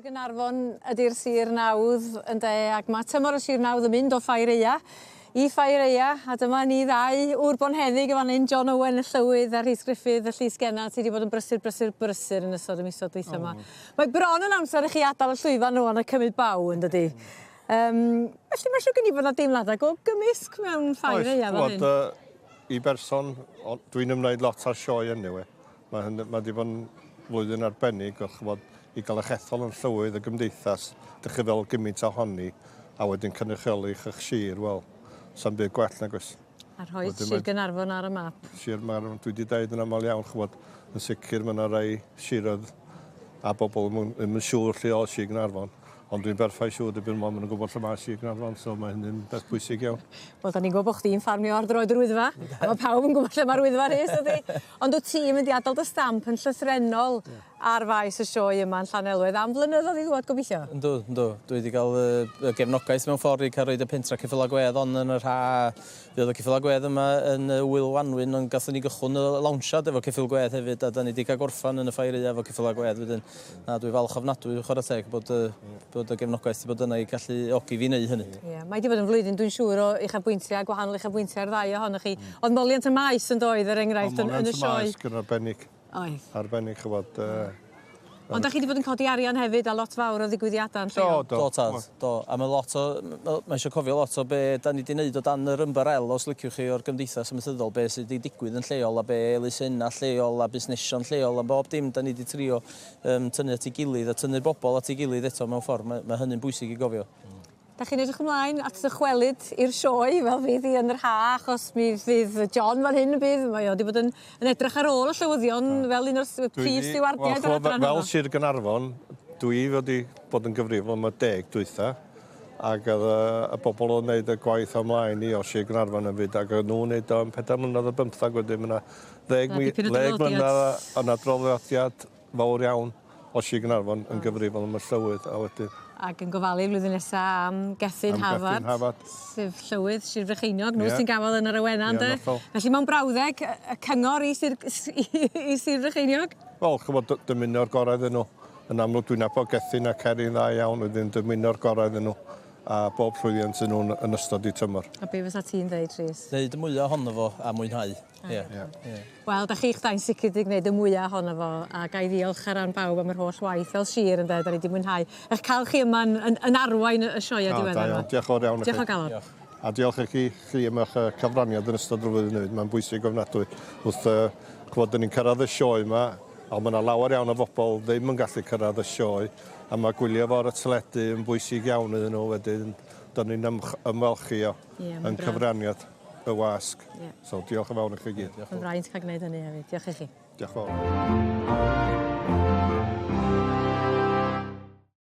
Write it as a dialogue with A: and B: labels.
A: Gaernarfon ydy'r Sir Nawdd ynde, ac mae tymor y Sir Nawdd yn mynd o Ffair Eia I Ffair Eia, a dyma ni ddau wr bonheddig y fan hyn, John Owen y Llywydd a Rhys Griffith y Llys Genna, sy wedi bod yn brysur yn ystod y misoedd dwytha yma. Mae bron yn amser I chi adael y llwyfan nhw yn y cymryd baw, yn dydi? Felly mae siw gen I bod yna deimladau o gymysg mewn Ffair Eia fan hyn.
B: I berson, dwi'n ymwneud lot ar Sioe yn niwe. Mae wedi bod yn flwyddyn arbennig, I gael eich ethol yn Llywydd y gymdeithas, dych chi fel gymaint ohoni, a wedyn cynrychiolu'ch eich sir, wel, sa'n byd gwell nag oes.
A: A rhoi Sir Gaernarfon ar y map.
B: Sir Gaernarfon, dwi wedi dweud yn aml iawn, yn sicr mae yna rai siroedd a bobl yn siŵr lle o Sir Gaernarfon. Ond dwi'n berffaith siŵr dybyn ma'n gwybod lle mae Sir Gaernarfon, so mae hynny'n beth bwysig iawn.
A: Wel, da ni'n gwybod bod chdi'n ffarmio ar droed yr Wyddfa, a mae pawb yn gwybod lle mae'r Wyddfa Rhys, ydy. Ond wyt ti'n mynd I adael dy stamp yn llythrenol ar faes y sioe yma yn Llanelwydd am flynyddoedd I ddod gobeithio?
C: Yndw. Dwi wedi cael gefnogaeth mewn ffordd I cael rhaid y pentra ceffyl agwedd on yn yr ha. Bydd y ceffyl agwedd yma yn Wyl Wanwyn, ond gatho ni gychwyn y lawnsiad efo ceffyl gwedd hefyd, a da ni wedi cael gorffan yn y Ffair Eia efo ceffyl agwedd wedyn. Na, dwi falch ofnadwy chwarae teg bod y gefnogaeth wedi bod yna I gallu ogi fi wneud hynny.
A: Mae wedi bod yn flwyddyn, dwi'n siŵr, o uchafbwyntiau, gwahanol uchafbwyntiau ar ddau ohonych chi. Ond moliant y maes yn doedd yr enghraifft yn y sioe.
B: Moliant y maes gyda arbennig.
A: Oedd.
B: Arbennig, chywod.
A: Ond da chi wedi bod yn codi arian hefyd a lot fawr o ddigwyddiadau yn lleol?
C: Do. A mae eisiau cofio lot o be da ni wedi gwneud o dan yr ymbarel, os liciwch chi o'r gymdeithas ymwythyddol, be sydd wedi digwydd yn lleol, a be elusennau lleol, a busnesion lleol, a bob dim da ni wedi trio tynnu at ei gilydd, a tynnu'r bobl at ei gilydd eto mewn ffordd. Mae hynny'n bwysig I gofio.
A: Da chi'n edrych ymlaen at dychwelyd i'r sioe fel fydd I yn yr ha, achos mi fydd John fan hyn y bydd. Mae o wedi bod yn edrych ar ôl y llywyddion fel un o'r prif stiwardiaid yr adran hwnnw.
B: Fel Sir Gaernarfon, dwi wedi bod yn gyfrifol am y 10 dwytha, ac y bobl o'n wneud y gwaith ymlaen I o Sir Gaernarfon yn fyd, ac nhw'n wneud o am 4 mlynedd o 15 wedyn. Mae 10 mlynedd o'n adroddiad fawr iawn o Sir Gaernarfon yn gyfrifol am y llywydd, a wedyn.
A: Ac yn gofalu flwyddyn nesaf am Gethin Hafard, sef Llywydd Sir Frycheiniog, nhw sy'n gafodd yn yr Awenna, ynde? Felly mae'n brawddeg y cyngor I Sir Frycheiniog?
B: Wel, chybod, dymuno'r gorau iddyn nhw. Yn amlwg dwi'n nabod Gethin a Cerin dda iawn, wedyn dymuno'r gorau iddyn nhw. A bob llwyddiant yn nhw'n yn ystod I tymor.
A: A be fysa ti'n dweud, Rhys?
C: Neud y mwyaf ohono fo a mwynhau.
A: Wel, da chi'ch dau'n sicr wedi gwneud y mwyaf ohono fo, a gai ddiolch ar ran pawb am yr holl waith fel sir, ynde, da ni wedi mwynhau. Eich cael chi yma yn arwain y sioe diweddar yma.
B: Diolch o'r iawn.
A: Diolch o galon.
B: A diolch I chi am eich cyfraniad yn ystod yr flwyddyn hefyd. Mae'n bwysig ofnadwy. Wrth gwybod, dyn ni'n cyrraedd y sioe yma, a mae yna lawer iawn o bobl ddim yn gallu cyrraedd y sioe, a mae gwylio fo'r y teledu yn bwysig iawn iddyn nhw wedyn. Do'n ni'n ymwelchu o yn cyfraniad y wasg. So diolch yn fawr I chi gyd.
A: Yn fraint cael gwneud hynny hefyd. Diolch I chi.
B: Diolch yn fawr.